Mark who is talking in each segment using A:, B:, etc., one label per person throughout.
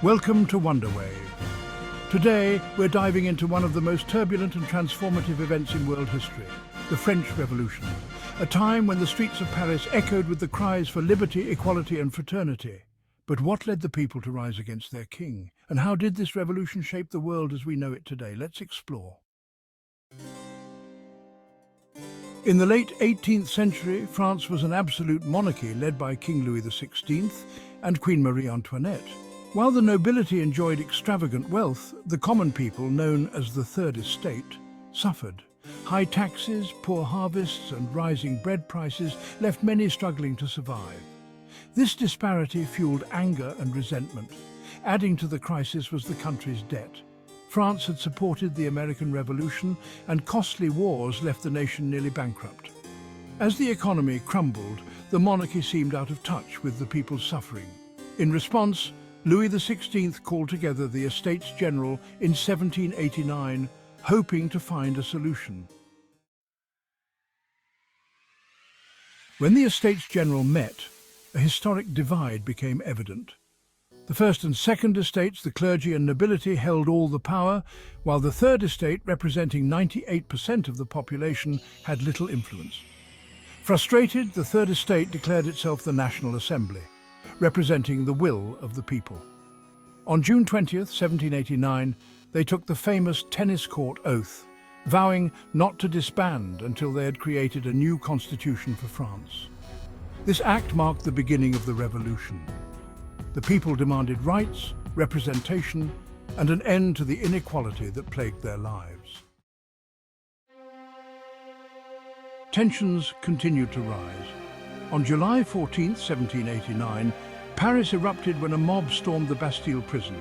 A: Welcome to Wonderwave. Today, we're diving into one of the most turbulent and transformative events in world history, the French Revolution, a time when the streets of Paris echoed with the cries for liberty, equality and fraternity. But what led the people to rise against their king? And how did this revolution shape the world as we know it today? Let's explore. In the late 18th century, France was an absolute monarchy led by King Louis XVI and Queen Marie Antoinette. While the nobility enjoyed extravagant wealth, the common people, known as the Third Estate, suffered. High taxes, poor harvests and rising bread prices left many struggling to survive. This disparity fueled anger and resentment. Adding to the crisis was the country's debt. France had supported the American Revolution, and costly wars left the nation nearly bankrupt. As the economy crumbled, the monarchy seemed out of touch with the people's suffering. In response, Louis XVI called together the Estates General in 1789, hoping to find a solution. When the Estates General met, a historic divide became evident. The First and Second Estates, the clergy and nobility, held all the power, while the Third Estate, representing 98% of the population, had little influence. Frustrated, the Third Estate declared itself the National Assembly, representing the will of the people. On June 20th, 1789, they took the famous tennis court oath, vowing not to disband until they had created a new constitution for France. This act marked the beginning of the revolution. The people demanded rights, representation, and an end to the inequality that plagued their lives. Tensions continued to rise. On July 14, 1789, Paris erupted when a mob stormed the Bastille prison.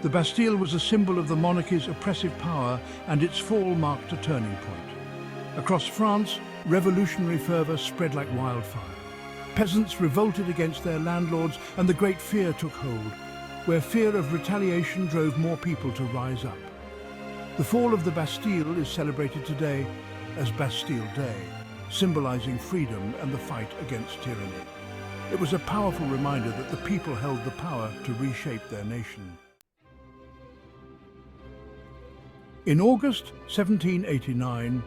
A: The Bastille was a symbol of the monarchy's oppressive power, and its fall marked a turning point. Across France, revolutionary fervour spread like wildfire. Peasants revolted against their landlords, and the great fear took hold, where fear of retaliation drove more people to rise up. The fall of the Bastille is celebrated today as Bastille Day, symbolising freedom and the fight against tyranny. It was a powerful reminder that the people held the power to reshape their nation. In August 1789,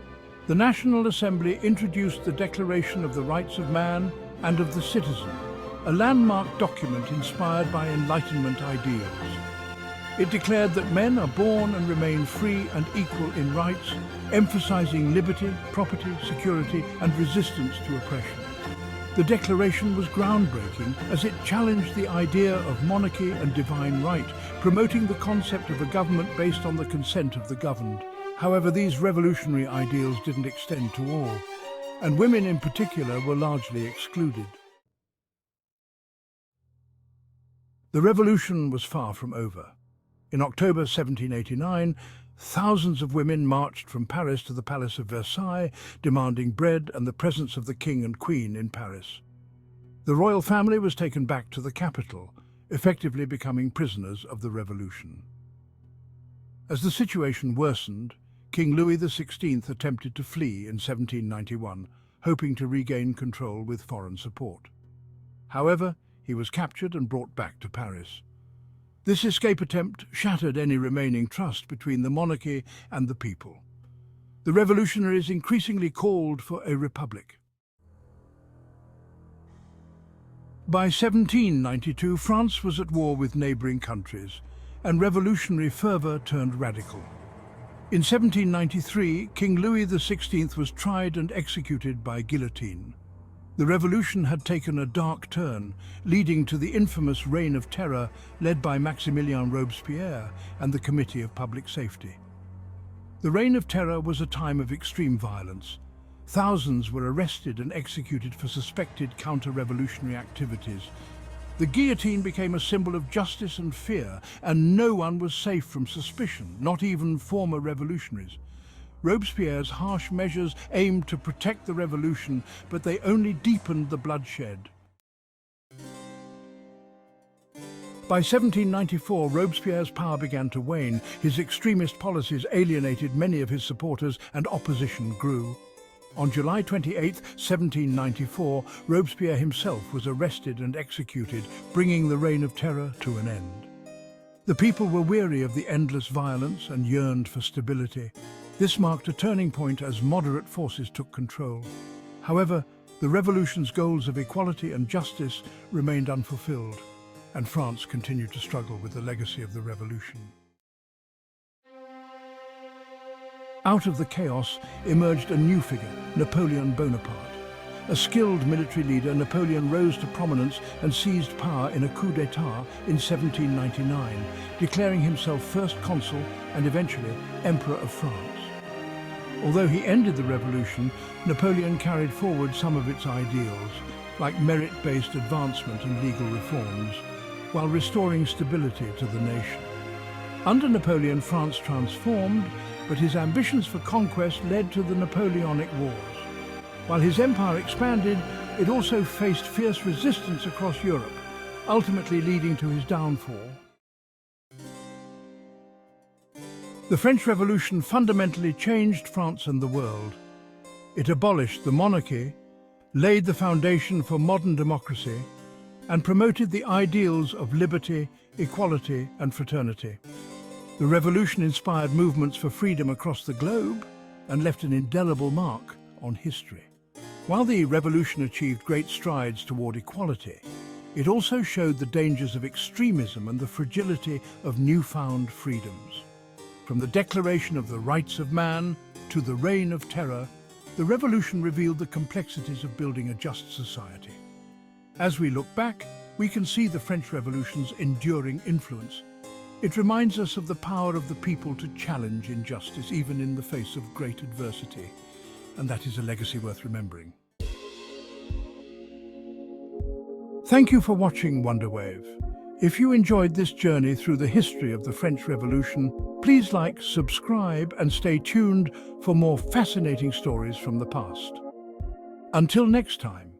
A: the National Assembly introduced the Declaration of the Rights of Man and of the Citizen, a landmark document inspired by Enlightenment ideals. It declared that men are born and remain free and equal in rights, emphasizing liberty, property, security, and resistance to oppression. The declaration was groundbreaking as it challenged the idea of monarchy and divine right, promoting the concept of a government based on the consent of the governed. However, these revolutionary ideals didn't extend to all, and women in particular were largely excluded. The revolution was far from over. In October 1789, thousands of women marched from Paris to the Palace of Versailles, demanding bread and the presence of the King and Queen in Paris. The royal family was taken back to the capital, effectively becoming prisoners of the revolution. As the situation worsened, King Louis XVI attempted to flee in 1791, hoping to regain control with foreign support. However, he was captured and brought back to Paris. This escape attempt shattered any remaining trust between the monarchy and the people. The revolutionaries increasingly called for a republic. By 1792, France was at war with neighbouring countries, and revolutionary fervour turned radical. In 1793, King Louis XVI was tried and executed by guillotine. The revolution had taken a dark turn, leading to the infamous Reign of Terror led by Maximilien Robespierre and the Committee of Public Safety. The Reign of Terror was a time of extreme violence. Thousands were arrested and executed for suspected counter-revolutionary activities. The guillotine became a symbol of justice and fear, and no one was safe from suspicion, not even former revolutionaries. Robespierre's harsh measures aimed to protect the revolution, but they only deepened the bloodshed. By 1794, Robespierre's power began to wane. His extremist policies alienated many of his supporters, and opposition grew. On July 28, 1794, Robespierre himself was arrested and executed, bringing the Reign of Terror to an end. The people were weary of the endless violence and yearned for stability. This marked a turning point as moderate forces took control. However, the revolution's goals of equality and justice remained unfulfilled, and France continued to struggle with the legacy of the revolution. Out of the chaos emerged a new figure, Napoleon Bonaparte. A skilled military leader, Napoleon rose to prominence and seized power in a coup d'état in 1799, declaring himself first consul and eventually Emperor of France. Although he ended the revolution, Napoleon carried forward some of its ideals, like merit-based advancement and legal reforms, while restoring stability to the nation. Under Napoleon, France transformed, but his ambitions for conquest led to the Napoleonic Wars. While his empire expanded, it also faced fierce resistance across Europe, ultimately leading to his downfall. The French Revolution fundamentally changed France and the world. It abolished the monarchy, laid the foundation for modern democracy, and promoted the ideals of liberty, equality, and fraternity. The revolution inspired movements for freedom across the globe and left an indelible mark on history. While the revolution achieved great strides toward equality, it also showed the dangers of extremism and the fragility of newfound freedoms. From the declaration of the rights of man to the reign of terror, the revolution revealed the complexities of building a just society. As we look back, we can see the French Revolution's enduring influence. It reminds us of the power of the people to challenge injustice, even in the face of great adversity. And that is a legacy worth remembering. Thank you for watching Wonderwave. If you enjoyed this journey through the history of the French Revolution, please like, subscribe, and stay tuned for more fascinating stories from the past. Until next time.